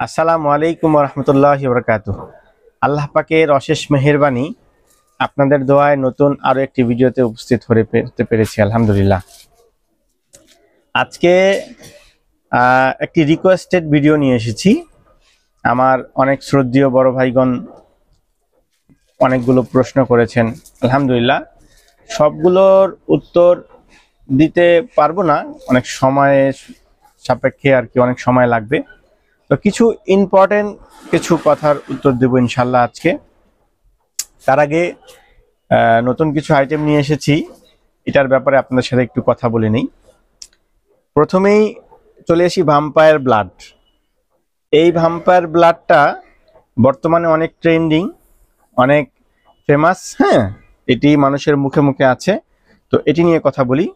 আসসালামু আলাইকুম ওয়া রাহমাতুল্লাহি ওয়া বারাকাতুহু। আল্লাহ পাকের অশেষ মেহেরবানি, আপনাদের দোয়ায় নতুন আরো একটি ভিডিওতে উপস্থিত হতে পেরেছি আলহামদুলিল্লাহ। আজকে একটি রিকোয়েস্টেড ভিডিও নিয়ে এসেছি। আমার অনেক শ্রদ্ধেয় বড় ভাইগণ অনেকগুলো প্রশ্ন করেছেন, আলহামদুলিল্লাহ সবগুলোর উত্তর দিতে পারবো না, অনেক সময়ের সাপেক্ষে আর কি, অনেক সময় লাগবে। তো কিছু ইম্পর্টেন্ট কিছু কথার উত্তর দেব ইনশাল্লাহ আজকে। তার আগে নতুন কিছু আইটেম নিয়ে এসেছি, এটার ব্যাপারে আপনাদের সাথে একটু কথা বলে নেই। প্রথমেই চলে আসি ভ্যাম্পায়ার ব্লাড। এই ভ্যাম্পায়ার ব্লাডটা বর্তমানে অনেক ট্রেন্ডিং, অনেক ফেমাস। হ্যাঁ, এটি মানুষের মুখে মুখে আছে, তো এটি নিয়ে কথা বলি।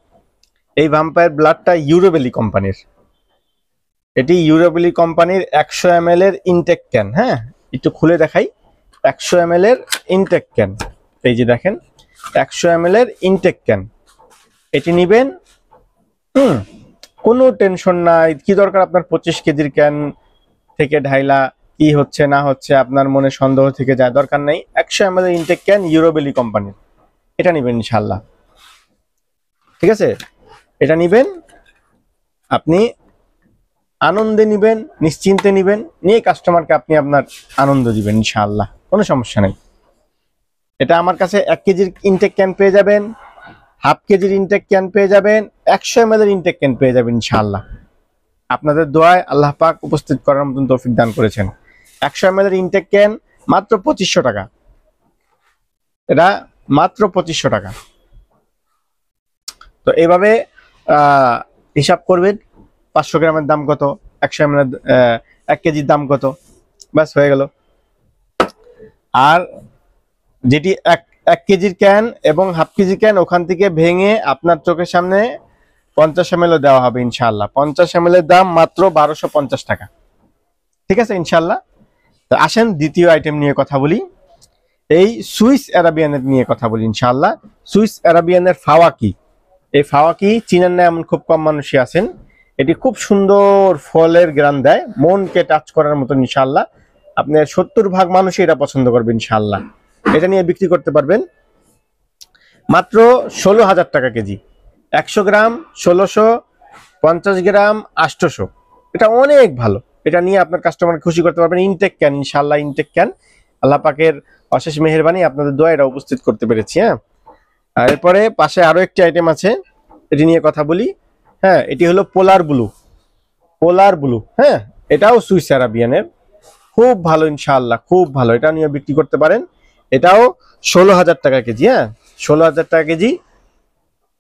এই ভ্যাম্পায়ার ব্লাডটা ইউরোবেলি কোম্পানির। এটি ইউরোবেলি কোম্পানির 100 ml এর ইনটেক ক্যান। হ্যাঁ, একটু খুলে দেখাই। 100 ml এর ইনটেক ক্যান, এই যে দেখেন 100 ml এর ইনটেক ক্যান। এটি নেবেন, কোনো টেনশন নাই। কি দরকার আপনার 25 কেজির ক্যান থেকে ঢাইলা, কি হচ্ছে না হচ্ছে আপনার মনে সন্দেহ থেকে যায়, দরকার নেই। 100 ml এর ইনটেক ক্যান ইউরোবেলি কোম্পানির, এটা নেবেন ইনশাল্লাহ। ঠিক আছে, এটা নেবেন, আপনি আনন্দে নিবেন, নিশ্চিন্তে নিবেন, নিয়ে কাস্টমারকে আপনি আপনার আনন্দ দিবেন ইনশাআল্লাহ, কোনো সমস্যা নেই। এটা আমার কাছে 1 কেজির ইনটেক ক্যান পেয়ে যাবেন, হাফ কেজির ইনটেক ক্যান পেয়ে যাবেন, 100 ml এর ইনটেক ক্যান পেয়ে যাবেন ইনশাআল্লাহ। আপনাদের দোয়ায় আল্লাহ পাক উপস্থিত করার মতন তৌফিক দান করেছেন। 100 ml এর ইনটেক ক্যান মাত্র 2500 টাকা, এটা মাত্র 2500 টাকা। তো এইভাবে হিসাব করবেন 500 গ্রামের দাম কত, 100 ml 1 কেজির দাম কত, ব্যাস হয়ে গেল। আর যেটি 1 কেজির ক্যান এবং হাফ কেজি ক্যান, ওখান থেকে ভেঙে আপনার চোখের সামনে 50 ml দেওয়া হবে ইনশাআল্লাহ। 50 ml এর দাম মাত্র 1250 টাকা। ঠিক আছে ইনশাআল্লাহ। তো আসেন দ্বিতীয় আইটেম নিয়ে কথা বলি। এই সুইস আরাবিয়ানের নিয়ে কথা বলি ইনশাআল্লাহ। সুইস আরাবিয়ানের ফাওয়াকি, এই ফাওয়াকি চিনেন না এমন খুব কম মানুষই আছেন। এটি খুব সুন্দর ফলের গ্রান দেয়, মনকে টাচ করার মতো ইনশাআল্লাহ। আপনার 70% মানুষই এটা পছন্দ করবে ইনশাআল্লাহ। এটা নিয়ে বিক্রি করতে পারবেন মাত্র 16,000 টাকা কেজি। 100 গ্রাম 1600, 50 গ্রাম 800। এটা অনেক ভালো, এটা নিয়ে আপনার কাস্টমার খুশি করতে পারবেন। ইনটেক ক্যান ইনশাআল্লাহ, ইনটেক ক্যান। আল্লাহ পাকের অশেষ মেহেরবানি, আপনাদের দোয়া এটা উপস্থিত করতে পেরেছি। হ্যাঁ, আর এরপরে পাশে আরো একটি আইটেম আছে, এটি নিয়ে কথা বলি। হ্যাঁ, এটি হলো পোলার ব্লু। পোলার ব্লু, হ্যাঁ, এটাও সুইস আরাবিয়ানের, খুব ভালো ইনশাআল্লাহ, খুব ভালো। এটা নিয়ে বিক্রি করতে পারেন। এটাও 16,000 টাকা কেজি। হ্যাঁ, 16,000 টাকা কেজি,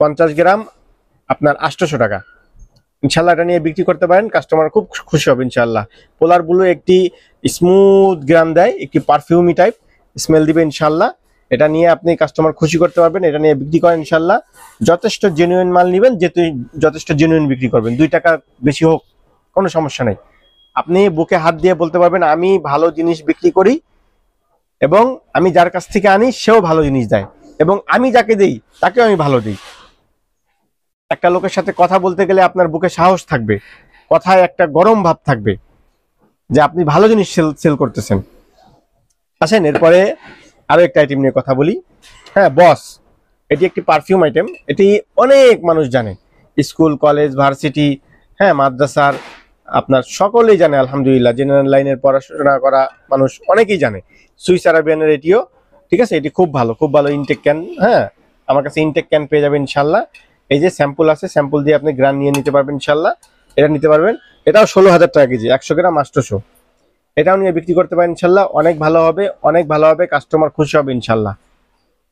50 গ্রাম আপনার 800 টাকা ইনশাআল্লাহ। এটা নিয়ে বিক্রি করতে পারেন, কাস্টমার খুব খুশি হবে ইনশাআল্লাহ। পোলার ব্লু একটি স্মুথ গ্রাম দেয়, একটি পারফিউমি টাইপ স্মেল দিবে ইনশাআল্লাহ। এটা নিয়ে আপনি কাস্টমার খুশি করতে পারবেন, এটা নিয়ে বিক্রি করেন ইনশাআল্লাহ। যথেষ্ট জেনুইন মাল নেবেন, যেহেতু যথেষ্ট জেনুইন বিক্রি করবেন, 2 টাকা বেশি হোক কোনো সমস্যা নেই। আপনি বুকে হাত দিয়ে বলতে পারবেন আমি ভালো জিনিস বিক্রি করি, এবং আমি যার কাছ থেকে আনি সেও ভালো জিনিস দেয়, এবং আমি যাকে দেই তাকেও আমি ভালো দিই। একটা লোকের সাথে কথা বলতে গেলে আপনার বুকে সাহস থাকবে, কথায় একটা গরম ভাব থাকবে যে আপনি ভালো জিনিস সেল করতেছেন। আসেন এরপরে আরো একটা আইটেম নিয়ে কথা বলি। হ্যাঁ, বস, এটি একটি পারফিউম আইটেম। এটি অনেক মানুষ জানে, স্কুল কলেজ ভার্সিটি, হ্যাঁ মাদ্রাসার আপনার সকলেই জানে আলহামদুলিল্লাহ। জেনারেল লাইনের পড়াশোনা করা মানুষ অনেকেই জানে সুইস আরাবিয়ানের এটিও। ঠিক আছে, এটি খুব ভালো, খুব ভালো ইনটেক ক্যান। হ্যাঁ, আমার কাছে ইনটেক ক্যান পেয়ে যাবেন ইনশাল্লাহ। এই যে স্যাম্পল আছে, স্যাম্পল দিয়ে আপনি গ্রান নিয়ে নিতে পারবেন ইনশাল্লাহ। এটা নিতে পারবেন, এটাও 16,000 টাকা কেজি, 100 গ্রাম 800। এটাও নিয়ে বিক্রি করতে পারেন ইনশাল্লাহ। অনেক ভালো হবে, অনেক ভালো হবে, কাস্টমার খুশি হবে ইনশাল্লাহ।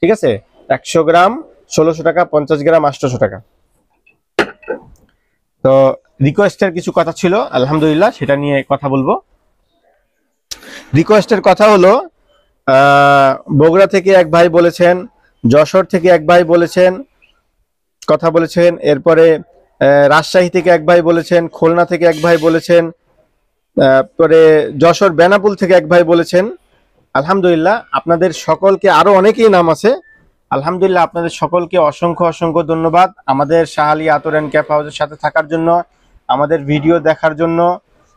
ঠিক আছে, 100 গ্রাম 1600 টাকা, 50 গ্রাম 800 টাকা। তো রিকোয়েস্টের কিছু কথা ছিল আলহামদুলিল্লাহ, সেটা নিয়ে কথা বলবো। রিকোয়েস্টের কথা হলো, বগুড়া থেকে এক ভাই বলেছেন, যশোর থেকে এক ভাই বলেছেন, কথা বলেছেন। এরপরে রাজশাহী থেকে এক ভাই বলেছেন, খুলনা থেকে এক ভাই বলেছেন, পরে যশোর বেনাপুল থেকে এক ভাই বলেছেন। আলহামদুলিল্লাহ, আপনাদের সকলকে, আরো অনেকেই নাম আছে, আলহামদুলিল্লাহ, আপনাদের সকলকে অসংখ্য অসংখ্য ধন্যবাদ আমাদের শাহ আলী আতর অ্যান্ড ক্যাপ হাউসের সাথে থাকার জন্য, আমাদের ভিডিও দেখার জন্য।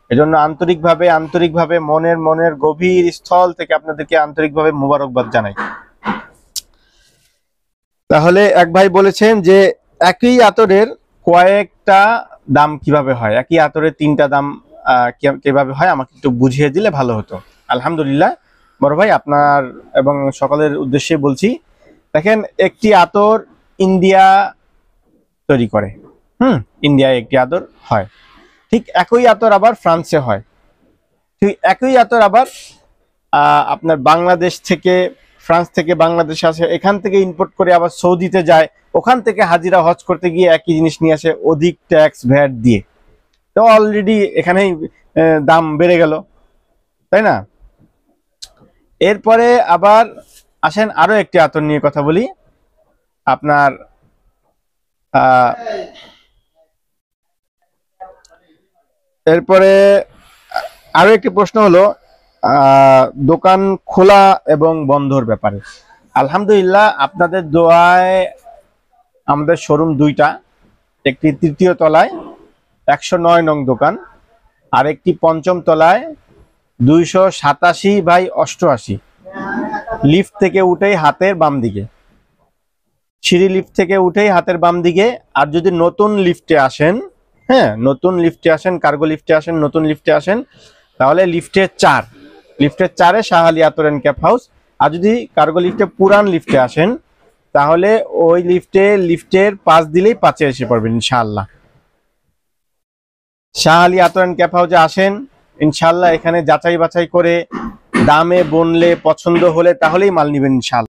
এজন্য আন্তরিকভাবে মনের গভীর স্থল থেকে আপনাদেরকে আন্তরিকভাবে মোবারকবাদ জানাই। তাহলে এক ভাই বলেছেন যে একই আতরের কয়েকটা দাম কিভাবে হয়, একই আতরের তিনটা দাম কিভাবে হয়, আমাকে একটু বুঝিয়ে দিলে ভালো হতো। আলহামদুলিল্লাহ বড় ভাই, আপনার এবং সকলের উদ্দেশ্যে বলছি। দেখেন, একটি আতর ইন্ডিয়া তৈরি করে, ইন্ডিয়ায় একটি আতর হয়। ঠিক একই আতর আবার ফ্রান্সে হয়। ঠিক একই আতর আবার আপনার বাংলাদেশ থেকে, ফ্রান্স থেকে বাংলাদেশ আসে, এখান থেকে ইম্পোর্ট করে আবার সৌদিতে যায়, ওখান থেকে হাজিরা হজ করতে গিয়ে একই জিনিস নিয়ে আসে অধিক ট্যাক্স ভ্যাট দিয়ে। তো অলরেডি এখানেই দাম বেড়ে গেল, তাই না? এরপরে আবার আসেন আরো একটি আতর নিয়ে কথা বলি। আপনার এরপরে আরো একটি প্রশ্ন হলো দোকান খোলা এবং বন্ধর ব্যাপারে। আলহামদুলিল্লাহ, আপনাদের দোয়ায় আমাদের শোরুম দুইটা, একটি ৩য় তলায় ১০৯ নং দোকান, আর একটি ৫ম তলায় ২৮৭/৮৮, লিফট থেকে উঠেই হাতের বাম দিকে, সিঁড়ি লিফট থেকে উঠেই হাতের বাম দিকে। আর যদি নতুন লিফটে আসেন, হ্যাঁ নতুন লিফটে আসেন, কার্গো লিফটে আসেন, নতুন লিফটে আসেন, তাহলে লিফটের ৪-এ শাহ আলী আতর অ্যান্ড ক্যাপ হাউস। আর যদি কার্গো লিফটে পুরান লিফটে আসেন, তাহলে ওই লিফটের ৫ দিলেই ৫-এ এসে পড়বেন ইনশাআল্লাহ। শাহ আলী আতর অ্যান্ড ক্যাপ হাউসে আসেন ইনশাআল্লাহ, এখানে যাচাই বাছাই করে দামে বনলে পছন্দ হলে তাহলেই মাল নিবেন ইনশাআল্লাহ।